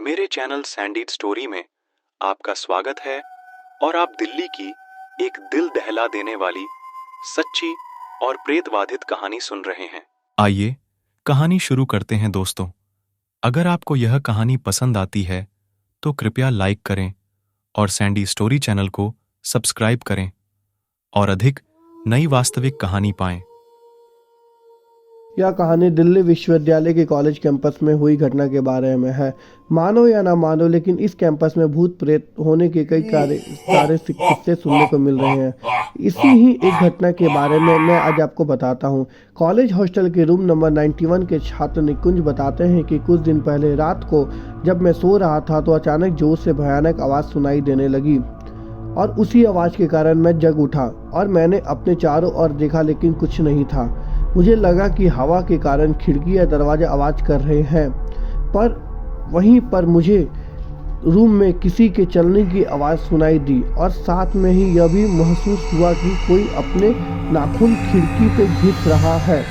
मेरे channel सैंडीड story में आपका स्वागत है और आप दिल्ली की एक दिल दहला देने वाली सच्ची और प्रेतवाधित कहानी सुन रहे हैं। आइए कहानी शुरू करते हैं दोस्तों। अगर आपको यह कहानी पसंद आती है तो कृपया लाइक करें और सैंडी स्टोरी चैनल को सब्सक्राइब करें और अधिक नई वास्तविक कहानी पाएं। यह कहानी दिल्ली विश्वविद्यालय के कॉलेज कैंपस में हुई घटना के बारे में है। मानो या ना मानो, लेकिन इस कैंपस में भूत प्रेत होने के कई सारे किस्से सुनने को मिल रहे हैं। इसी ही एक घटना के बारे में मैं आज आपको बताता हूं। कॉलेज हॉस्टल के रूम नंबर 91 के छात्र निकुंज बताते हैं कि कुछ दिन पहले रात को जब मैं सो रहा था तो अचानक जोर से भयानक आवाज़ सुनाई देने लगी और उसी आवाज़ के कारण मैं जग उठा और मैंने अपने चारों ओर देखा, लेकिन कुछ नहीं था। मुझे लगा कि हवा के कारण खिड़की या दरवाजे आवाज़ कर रहे हैं, पर वहीं पर मुझे रूम में किसी के चलने की आवाज़ सुनाई दी और साथ में ही यह भी महसूस हुआ कि कोई अपने नाखून खिड़की पे घिस रहा है।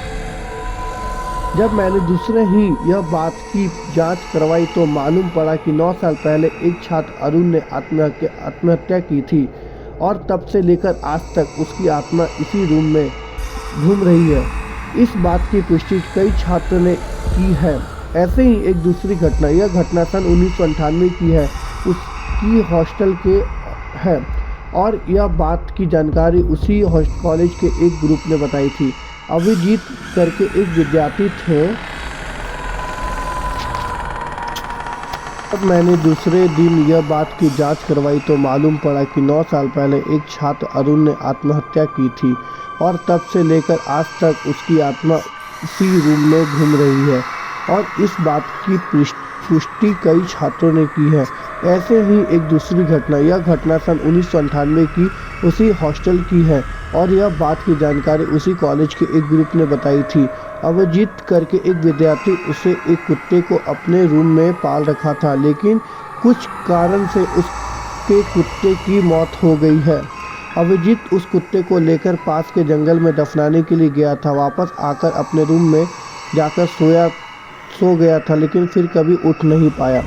जब मैंने दूसरे ही यह बात की जांच करवाई तो मालूम पड़ा कि 9 साल पहले एक छात्र अरुण ने आत्महत्या की थी और तब से लेकर आज तक उसकी आत्मा इसी रूम में घूम रही है। इस बात की पुष्टि कई छात्रों ने की है। ऐसे ही एक दूसरी घटना, यह घटना सन 1998 की है, उसकी हॉस्टल के है और यह बात की जानकारी उसी कॉलेज के एक ग्रुप ने बताई थी। अभिजीत करके एक विद्यार्थी थे। अब मैंने दूसरे दिन यह बात की जांच करवाई तो मालूम पड़ा कि 9 साल पहले एक छात्र अरुण ने आत्महत्या की थी और तब से लेकर आज तक उसकी आत्मा इसी रूम में घूम रही है और इस बात की पुष्टि कई छात्रों ने की है। ऐसे ही एक दूसरी घटना, यह घटना सन 1998 की उसी हॉस्टल की है और यह बात की जानकारी उसी कॉलेज के एक ग्रुप ने बताई थी। अभिजीत करके एक विद्यार्थी उसे एक कुत्ते को अपने रूम में पाल रखा था, लेकिन कुछ कारण से उसके कुत्ते की मौत हो गई है। अभिजीत उस कुत्ते को लेकर पास के जंगल में दफनाने के लिए गया था। वापस आकर अपने रूम में जाकर सो गया था, लेकिन फिर कभी उठ नहीं पाया।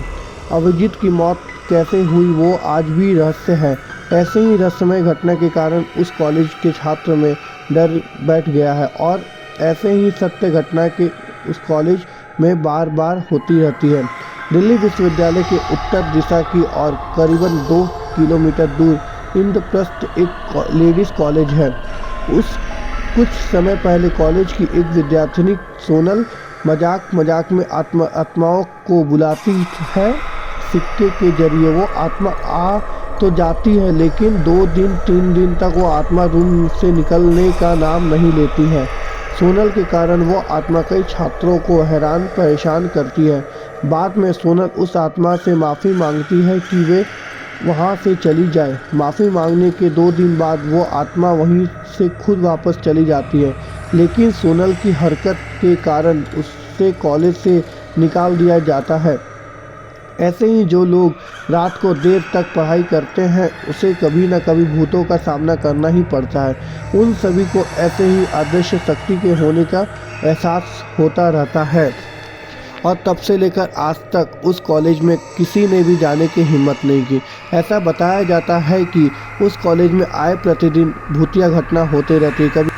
अभिजीत की मौत कैसे हुई वो आज भी रहस्य है। ऐसे ही रहस्यमय घटना के कारण उस कॉलेज के छात्र में डर बैठ गया है और ऐसे ही सत्य घटना के उस कॉलेज में बार बार होती रहती है। दिल्ली विश्वविद्यालय के उत्तर दिशा की और करीबन 2 किलोमीटर दूर इंद्रप्रस्थ एक लेडीज़ कॉलेज है। उस कुछ समय पहले कॉलेज की एक विद्यार्थिनी सोनल मजाक में आत्माओं को बुलाती है। सिक्के के जरिए वो आत्मा आ तो जाती है, लेकिन 2-3 दिन तक वो आत्मा रूम से निकलने का नाम नहीं लेती है। सोनल के कारण वो आत्मा कई छात्रों को हैरान परेशान करती है। बाद में सोनल उस आत्मा से माफ़ी मांगती है कि वे वहाँ से चली जाए। माफ़ी मांगने के 2 दिन बाद वो आत्मा वहीं से खुद वापस चली जाती है, लेकिन सोनल की हरकत के कारण उससे कॉलेज से निकाल दिया जाता है। ऐसे ही जो लोग रात को देर तक पढ़ाई करते हैं उसे कभी न कभी भूतों का सामना करना ही पड़ता है। उन सभी को ऐसे ही अदृश्य शक्ति के होने का एहसास होता रहता है और तब से लेकर आज तक उस कॉलेज में किसी ने भी जाने की हिम्मत नहीं की। ऐसा बताया जाता है कि उस कॉलेज में आए प्रतिदिन भूतिया घटना होते रहती है। कभी